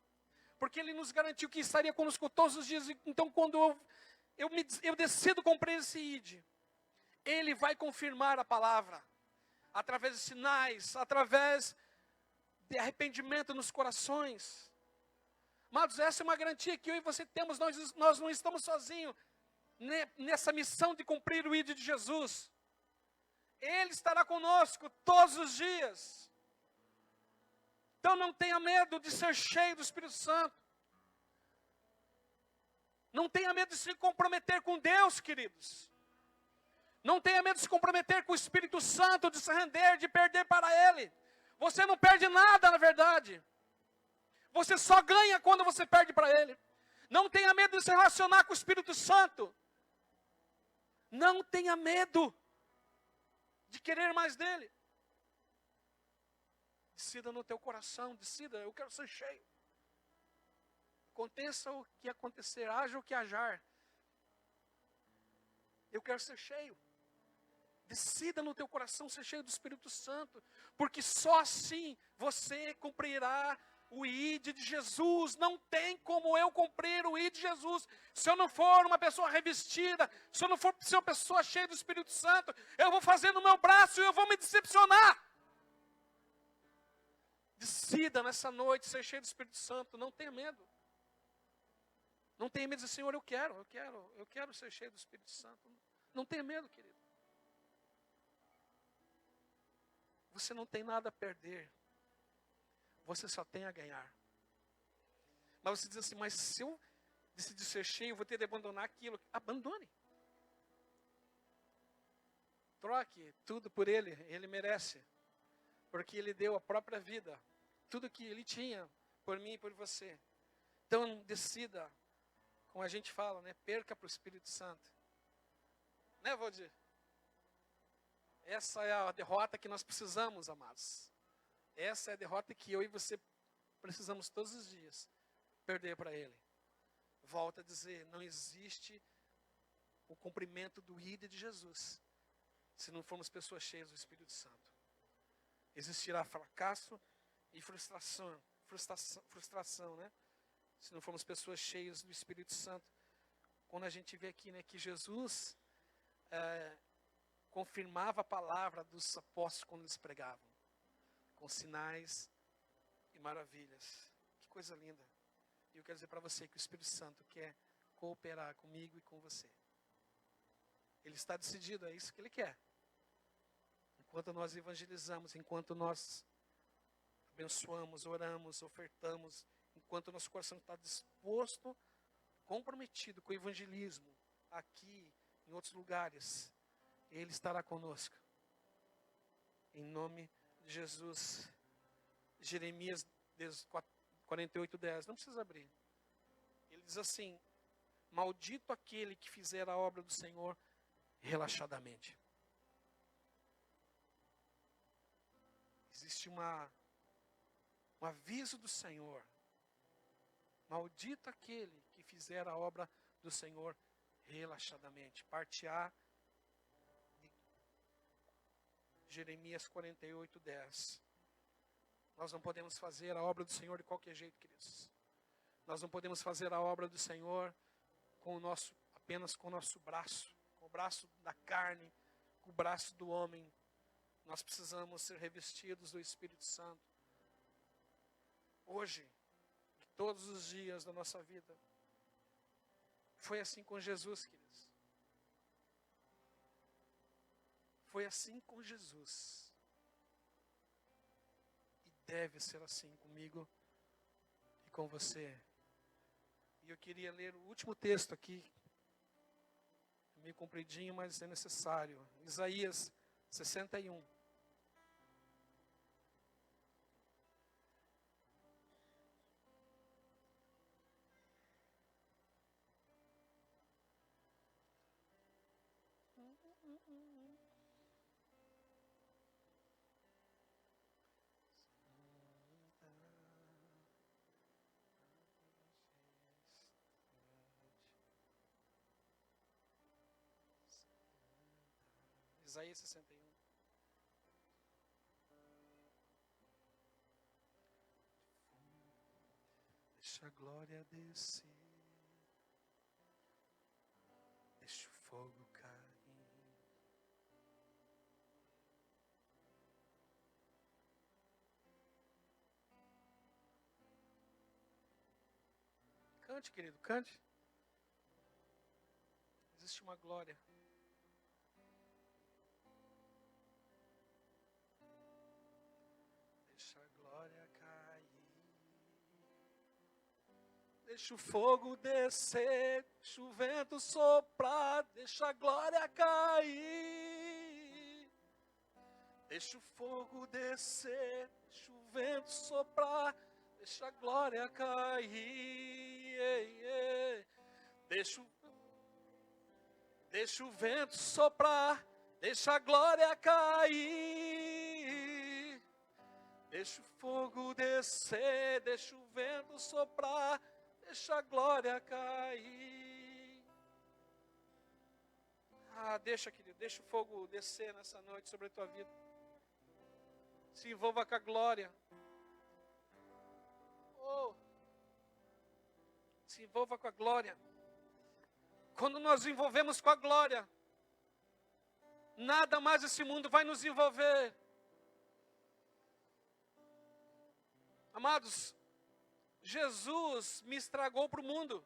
A: Porque Ele nos garantiu que estaria conosco todos os dias. Então, quando eu decido cumprir esse ID, Ele vai confirmar a palavra. Através de sinais, através de arrependimento nos corações. Amados, essa é uma garantia que eu e você temos. Nós não estamos sozinhos nessa missão de cumprir o ID de Jesus. Ele estará conosco todos os dias. Então não tenha medo de ser cheio do Espírito Santo. Não tenha medo de se comprometer com Deus, queridos. Não tenha medo de se comprometer com o Espírito Santo, de se render, de perder para Ele. Você não perde nada, na verdade. Você só ganha quando você perde para Ele. Não tenha medo de se relacionar com o Espírito Santo. Não tenha medo de querer mais dele. Decida no teu coração, decida, eu quero ser cheio. Aconteça o que acontecer, haja o que hajar. Eu quero ser cheio. Decida no teu coração ser cheio do Espírito Santo, porque só assim você cumprirá o ID de Jesus. Não tem como eu cumprir o ID de Jesus se eu não for uma pessoa revestida, se eu não for uma pessoa cheia do Espírito Santo. Eu vou fazer no meu braço e eu vou me decepcionar. Decida nessa noite ser cheio do Espírito Santo. Não tenha medo. Não tenha medo de dizer, Senhor, eu quero ser cheio do Espírito Santo. Não tenha medo, querido. Você não tem nada a perder. Você só tem a ganhar. Mas você diz assim, mas se eu decidir ser cheio, eu vou ter de abandonar aquilo. Abandone. Troque tudo por Ele. Ele merece. Porque Ele deu a própria vida. Tudo que Ele tinha por mim e por você. Então decida, como a gente fala, né? Perca para o Espírito Santo. Né, Valdir? Essa é a derrota que nós precisamos, amados. Essa é a derrota que eu e você precisamos todos os dias perder para Ele. Volto a dizer, não existe o cumprimento do ID de Jesus se não formos pessoas cheias do Espírito Santo. Existirá fracasso e frustração, né? Se não formos pessoas cheias do Espírito Santo. Quando a gente vê aqui, né, que Jesus confirmava a palavra dos apóstolos quando eles pregavam, com sinais e maravilhas. Que coisa linda. E eu quero dizer para você que o Espírito Santo quer cooperar comigo e com você. Ele está decidido, é isso que Ele quer. Enquanto nós evangelizamos, enquanto nós abençoamos, oramos, ofertamos, enquanto o nosso coração está disposto, comprometido com o evangelismo, aqui, em outros lugares, Ele estará conosco. Em nome de Jesus. Jeremias 48:10. Não precisa abrir. Ele diz assim: maldito aquele que fizer a obra do Senhor relaxadamente. Existe um aviso do Senhor. Maldito aquele que fizer a obra do Senhor relaxadamente. Parte A de Jeremias 48:10. Nós não podemos fazer a obra do Senhor de qualquer jeito, queridos. Nós não podemos fazer a obra do Senhor apenas com o nosso braço, com o braço da carne, com o braço do homem. Nós precisamos ser revestidos do Espírito Santo. Hoje, e todos os dias da nossa vida. Foi assim com Jesus, queridos. Foi assim com Jesus. E deve ser assim comigo e com você. E eu queria ler o último texto aqui. É meio compridinho, mas é necessário. Isaías 61. Isaías 61. Deixa a glória descer, deixa o fogo cair. Cante, querido, cante. Existe uma glória. Deixa a glória cair. Deixa o fogo descer, deixa o vento soprar, deixa a glória cair. Deixa o fogo descer, deixa o vento soprar, deixa a glória cair. Deixa o vento soprar, deixa a glória cair. Deixa o fogo descer, deixa o vento soprar, deixa a glória cair. deixa, querido, deixa o fogo descer nessa noite sobre a tua vida. Se envolva com a glória. Oh. Se envolva com a glória. Quando nós nos envolvemos com a glória, nada mais esse mundo vai nos envolver. Amados, Jesus me estragou para o mundo.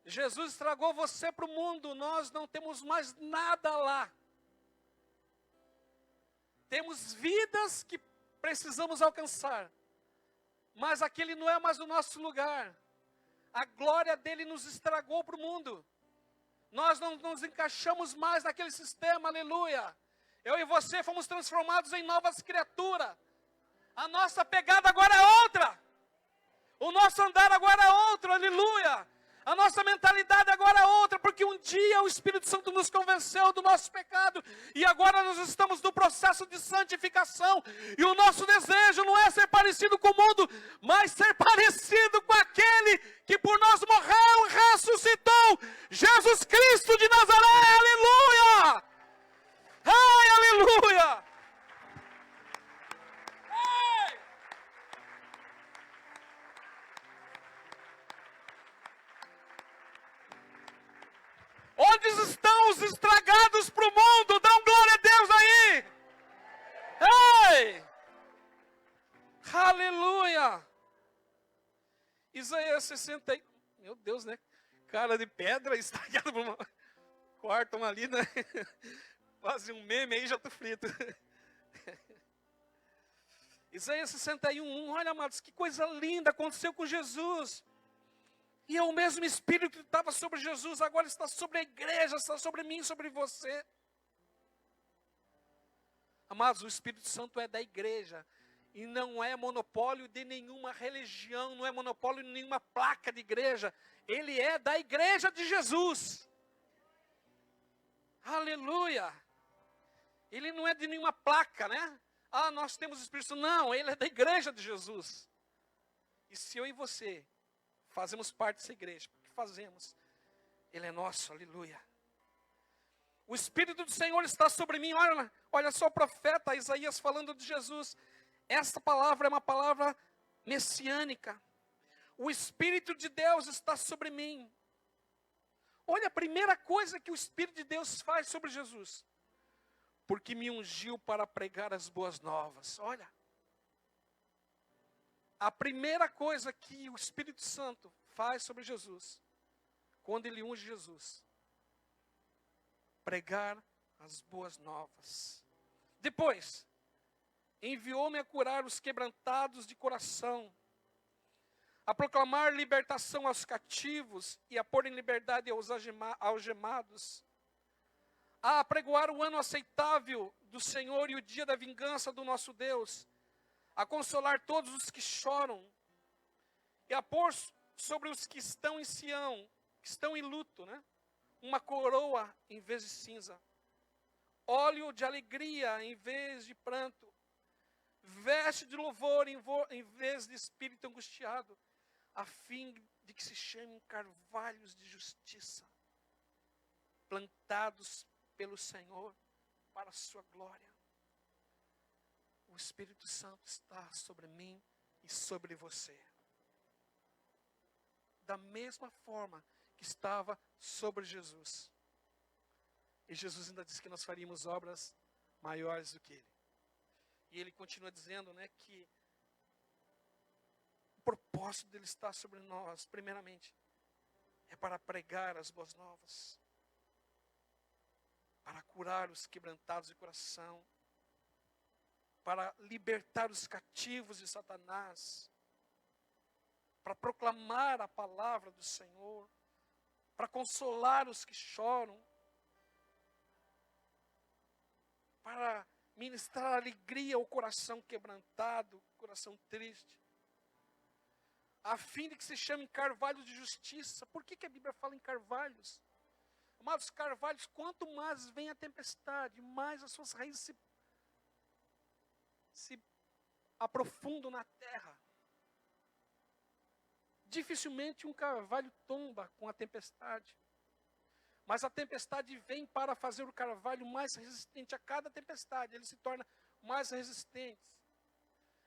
A: Jesus estragou você para o mundo. Nós não temos mais nada lá. Temos vidas que precisamos alcançar. Mas aquele não é mais o nosso lugar. A glória dele nos estragou para o mundo. Nós não nos encaixamos mais naquele sistema, aleluia. Eu e você fomos transformados em novas criaturas. A nossa pegada agora é outra. O nosso andar agora é outro, aleluia. A nossa mentalidade agora é outra, porque um dia o Espírito Santo nos convenceu do nosso pecado, e agora nós estamos no processo de santificação, e o nosso desejo não é ser parecido com o mundo, mas ser parecido com aquele que por nós morreu e ressuscitou, Jesus Cristo de Nazaré, aleluia! Ai, aleluia! Onde estão os estragados para o mundo? Dão glória a Deus aí! Ei! Aleluia! Isaías 60. Meu Deus, né? Cara de pedra estragado por uma. Cortam ali, né? Fazem um meme aí, já tô frito. Isaías 61. Olha, amados, que coisa linda aconteceu com Jesus. E é o mesmo Espírito que estava sobre Jesus, agora está sobre a igreja, está sobre mim, sobre você. Amados, o Espírito Santo é da igreja. E não é monopólio de nenhuma religião, não é monopólio de nenhuma placa de igreja. Ele é da igreja de Jesus. Aleluia. Ele não é de nenhuma placa, né? Ah, nós temos o Espírito Santo. Não, ele é da igreja de Jesus. E se eu e você fazemos parte dessa igreja, porque fazemos, ele é nosso, aleluia. O Espírito do Senhor está sobre mim. Olha só o profeta Isaías falando de Jesus. Esta palavra é uma palavra messiânica. O Espírito de Deus está sobre mim. Olha a primeira coisa que o Espírito de Deus faz sobre Jesus. Porque me ungiu para pregar as boas novas. Olha. A primeira coisa que o Espírito Santo faz sobre Jesus, quando ele unge Jesus, pregar as boas novas. Depois, enviou-me a curar os quebrantados de coração, a proclamar libertação aos cativos e a pôr em liberdade aos algemados, a apregoar o ano aceitável do Senhor e o dia da vingança do nosso Deus, a consolar todos os que choram, e a pôr sobre os que estão em Sião, que estão em luto, né? Uma coroa em vez de cinza, óleo de alegria em vez de pranto, veste de louvor em vez de espírito angustiado, a fim de que se chamem carvalhos de justiça, plantados pelo Senhor para a sua glória. O Espírito Santo está sobre mim e sobre você. Da mesma forma que estava sobre Jesus. E Jesus ainda disse que nós faríamos obras maiores do que ele. E ele continua dizendo, né, que o propósito dele estar sobre nós, primeiramente, é para pregar as boas novas. Para curar os quebrantados de coração. Para libertar os cativos de Satanás, para proclamar a palavra do Senhor, para consolar os que choram, para ministrar alegria ao coração quebrantado, coração triste, a fim de que se chamem carvalhos de justiça. Por que a Bíblia fala em carvalhos? Amados, carvalhos, quanto mais vem a tempestade, mais as suas raízes se aprofundam na terra. Dificilmente um carvalho tomba com a tempestade. Mas a tempestade vem para fazer o carvalho mais resistente a cada tempestade. Ele se torna mais resistente.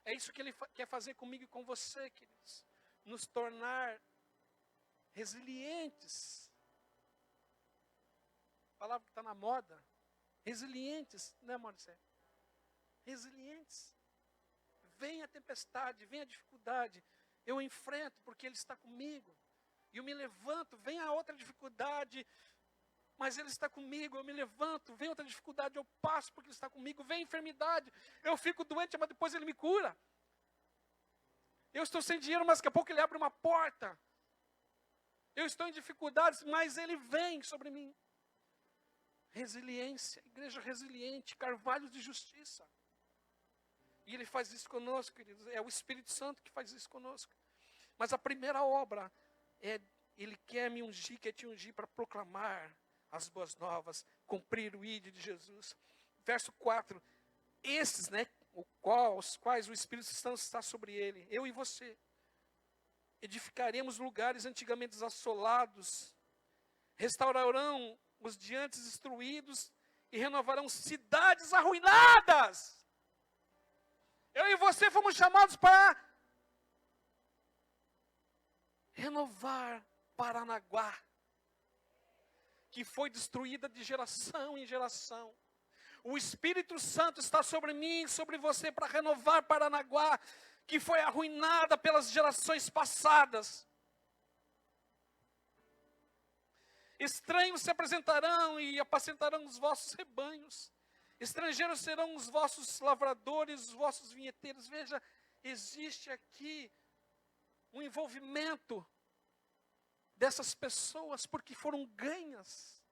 A: É isso que ele quer fazer comigo e com você, queridos. Nos tornar resilientes. A palavra que está na moda. Resilientes, né, Maurício? Resilientes. Vem a tempestade, vem a dificuldade. Eu enfrento porque Ele está comigo. E eu me levanto, vem a outra dificuldade, mas Ele está comigo, eu me levanto, vem outra dificuldade, eu passo porque Ele está comigo, vem a enfermidade, eu fico doente, mas depois Ele me cura. Eu estou sem dinheiro, mas daqui a pouco Ele abre uma porta. Eu estou em dificuldades, mas Ele vem sobre mim. Resiliência, igreja resiliente, carvalhos de justiça. E Ele faz isso conosco, queridos. É o Espírito Santo que faz isso conosco. Mas a primeira obra é, Ele quer me ungir, quer te ungir para proclamar as boas novas, cumprir o ídolo de Jesus. Verso 4, esses, os quais o Espírito Santo está sobre ele, eu e você, edificaremos lugares antigamente assolados, restaurarão os de antes destruídos e renovarão cidades arruinadas. Eu e você fomos chamados para renovar Paranaguá, que foi destruída de geração em geração. O Espírito Santo está sobre mim, sobre você, para renovar Paranaguá, que foi arruinada pelas gerações passadas. Estranhos se apresentarão e apacentarão os vossos rebanhos. Estrangeiros serão os vossos lavradores, os vossos vinheteiros. Veja, existe aqui um envolvimento dessas pessoas, porque foram ganhas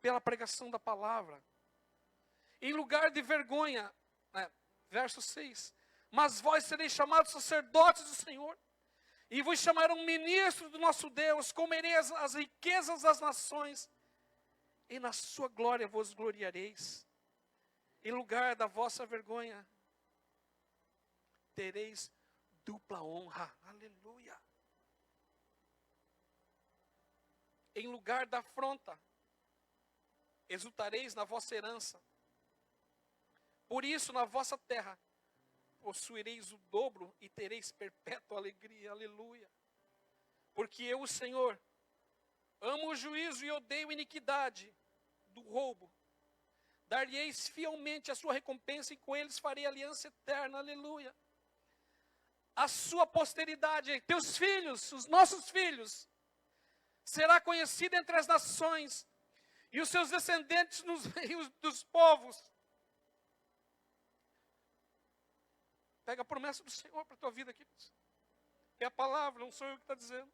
A: pela pregação da palavra. Em lugar de vergonha, verso 6, mas vós sereis chamados sacerdotes do Senhor, e vos chamarão ministros do nosso Deus, comereis as riquezas das nações, e na sua glória vos gloriareis. Em lugar da vossa vergonha, tereis dupla honra. Aleluia. Em lugar da afronta, exultareis na vossa herança. Por isso, na vossa terra, possuireis o dobro e tereis perpétua alegria. Aleluia. Porque eu, o Senhor, amo o juízo e odeio a iniquidade do roubo. Dar-lhe-eis fielmente a sua recompensa e com eles farei aliança eterna. Aleluia. A sua posteridade, teus filhos, os nossos filhos, será conhecida entre as nações e os seus descendentes nos meios dos povos. Pega a promessa do Senhor para a tua vida, queridos. É a palavra, não sou eu que está dizendo.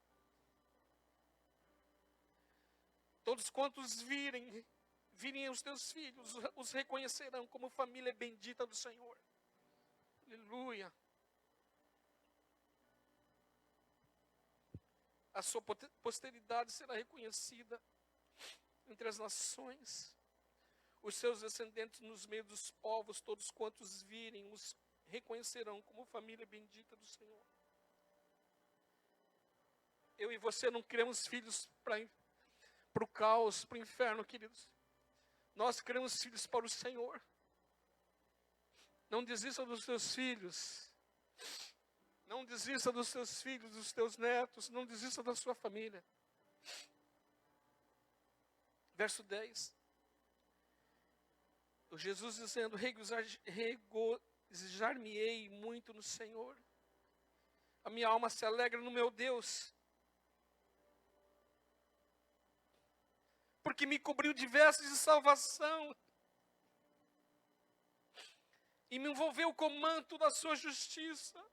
A: Todos quantos virem os teus filhos, os reconhecerão como família bendita do Senhor. Aleluia. A sua posteridade será reconhecida entre as nações. Os seus descendentes nos meios dos povos, todos quantos virem, os reconhecerão como família bendita do Senhor. Eu e você não criamos filhos para o caos, para o inferno, queridos. Nós criamos filhos para o Senhor. Não desista dos seus filhos. Não desista dos seus filhos, dos teus netos. Não desista da sua família. Verso 10. O Jesus dizendo, regozijar-me-ei muito no Senhor. A minha alma se alegra no meu Deus. Porque me cobriu de vestes de salvação. E me envolveu com o manto da sua justiça.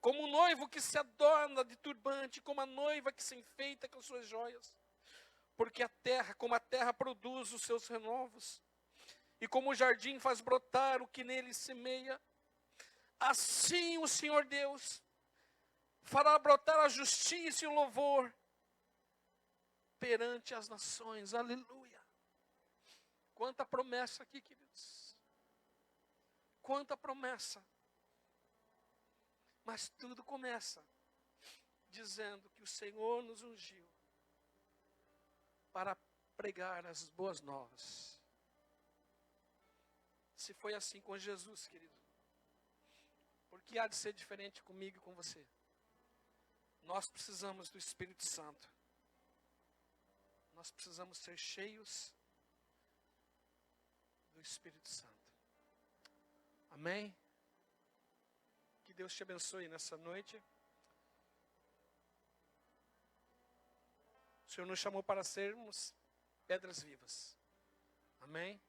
A: Como um noivo que se adorna de turbante, como a noiva que se enfeita com suas joias. Porque a terra, como a terra produz os seus renovos, e como o jardim faz brotar o que nele semeia, assim o Senhor Deus fará brotar a justiça e o louvor perante as nações. Aleluia. Quanta promessa aqui, queridos. Quanta promessa. Mas tudo começa dizendo que o Senhor nos ungiu para pregar as boas novas. Se foi assim com Jesus, querido, por que há de ser diferente comigo e com você? Nós precisamos do Espírito Santo. Nós precisamos ser cheios do Espírito Santo. Amém? Que Deus te abençoe nessa noite. O Senhor nos chamou para sermos pedras vivas. Amém?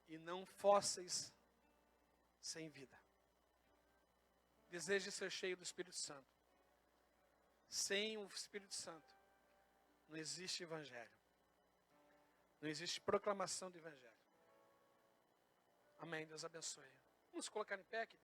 A: E não fósseis sem vida. Deseje ser cheio do Espírito Santo. Sem o Espírito Santo, não existe evangelho. Não existe proclamação do evangelho. Amém. Deus abençoe. Vamos colocar em pé, querido.